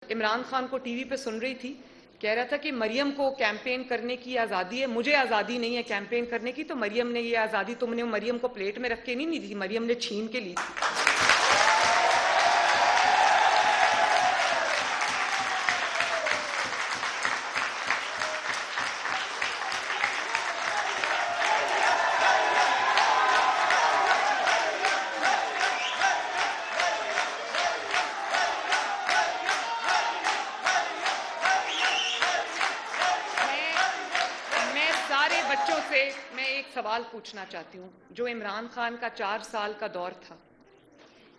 इमरान खान को टीवी पे सुन रही थी, कह रहा था कि मरियम को कैंपेन करने की आज़ादी है, मुझे आज़ादी नहीं है कैंपेन करने की। तो मरियम ने ये आज़ादी तुमने मरियम को प्लेट में रख के नहीं दी, मरियम ने छीन के ली थी। बच्चों से मैं एक सवाल पूछना चाहती हूं। जो इमरान खान का 4 साल का दौर था,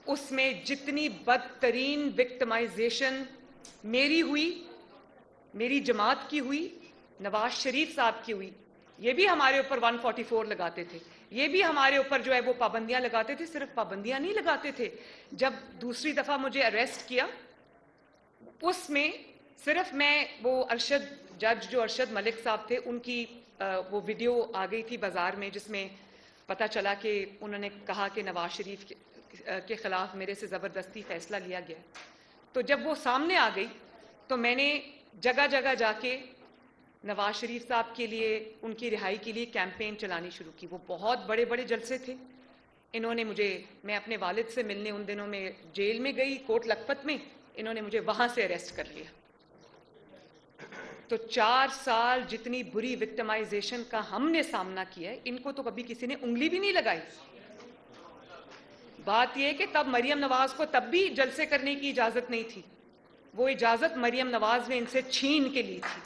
उसमें जितनी बदतरीन विक्टिमाइजेशन मेरी हुई, मेरी जमात की हुई, नवाज शरीफ साहब की हुई, ये भी हमारे ऊपर 144 लगाते थे, ये भी हमारे ऊपर जो है वो पाबंदियां लगाते थे। सिर्फ पाबंदियां नहीं लगाते थे, जब दूसरी दफा मुझे अरेस्ट किया, उसमें सिर्फ मैं वो जज जो अरशद मलिक साहब थे, उनकी वो वीडियो आ गई थी बाजार में, जिसमें पता चला कि उन्होंने कहा कि नवाज शरीफ के खिलाफ मेरे से ज़बरदस्ती फैसला लिया गया। तो जब वो सामने आ गई तो मैंने जगह जगह जाके नवाज शरीफ साहब के लिए, उनकी रिहाई के लिए कैंपेन चलानी शुरू की। वो बहुत बड़े बड़े जलसे थे। इन्होंने मुझे, मैं अपने वालिद से मिलने उन दिनों में जेल में गई, कोट लखपत में, इन्होंने मुझे वहां से अरेस्ट कर लिया। तो 4 साल जितनी बुरी विक्टिमाइजेशन का हमने सामना किया है, इनको तो कभी किसी ने उंगली भी नहीं लगाई। बात यह कि तब मरियम नवाज को तब भी जलसे करने की इजाजत नहीं थी, वो इजाजत मरियम नवाज ने इनसे छीन के ली थी।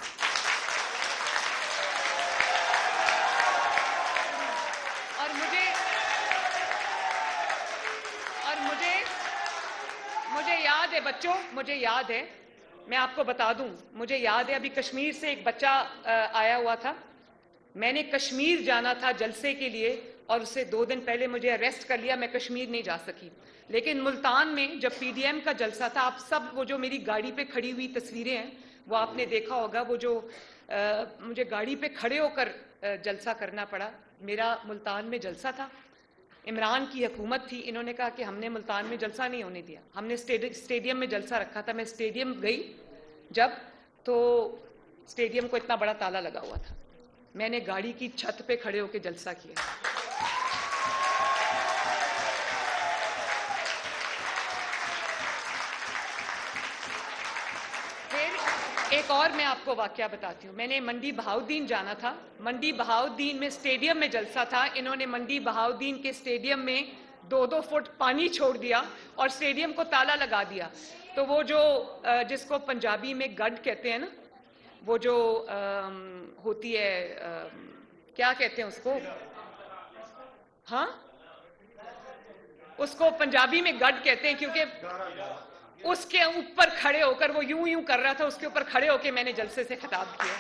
मुझे याद है बच्चों, मुझे याद है, मैं आपको बता दूं, मुझे याद है अभी कश्मीर से एक बच्चा आया हुआ था। मैंने कश्मीर जाना था जलसे के लिए और उससे 2 दिन पहले मुझे अरेस्ट कर लिया, मैं कश्मीर नहीं जा सकी। लेकिन मुल्तान में जब पीडीएम का जलसा था, आप सब वो जो मेरी गाड़ी पे खड़ी हुई तस्वीरें हैं वो आपने देखा होगा। वो जो मुझे गाड़ी पे खड़े होकर जलसा करना पड़ा, मेरा मुल्तान में जलसा था। इमरान की हुकूमत थी, इन्होंने कहा कि हमने मुल्तान में जलसा नहीं होने दिया, हमने स्टेडियम में जलसा रखा था। मैं स्टेडियम गई जब, तो स्टेडियम को इतना बड़ा ताला लगा हुआ था, मैंने गाड़ी की छत पे खड़े होकर जलसा किया। एक और मैं आपको वाकया बताती हूँ। मैंने मंडी बहाउद्दीन जाना था, मंडी बहाउद्दीन में स्टेडियम में जलसा था। इन्होंने मंडी बहाउद्दीन के स्टेडियम में 2-2 फुट पानी छोड़ दिया और स्टेडियम को ताला लगा दिया। तो वो जो जिसको पंजाबी में गड कहते हैं ना, वो जो होती है, क्या कहते हैं उसको, हाँ, उसको पंजाबी में गड कहते हैं, क्योंकि उसके ऊपर खड़े होकर वो यूं यूं कर रहा था, उसके ऊपर खड़े होकर मैंने जलसे से खिताब किया।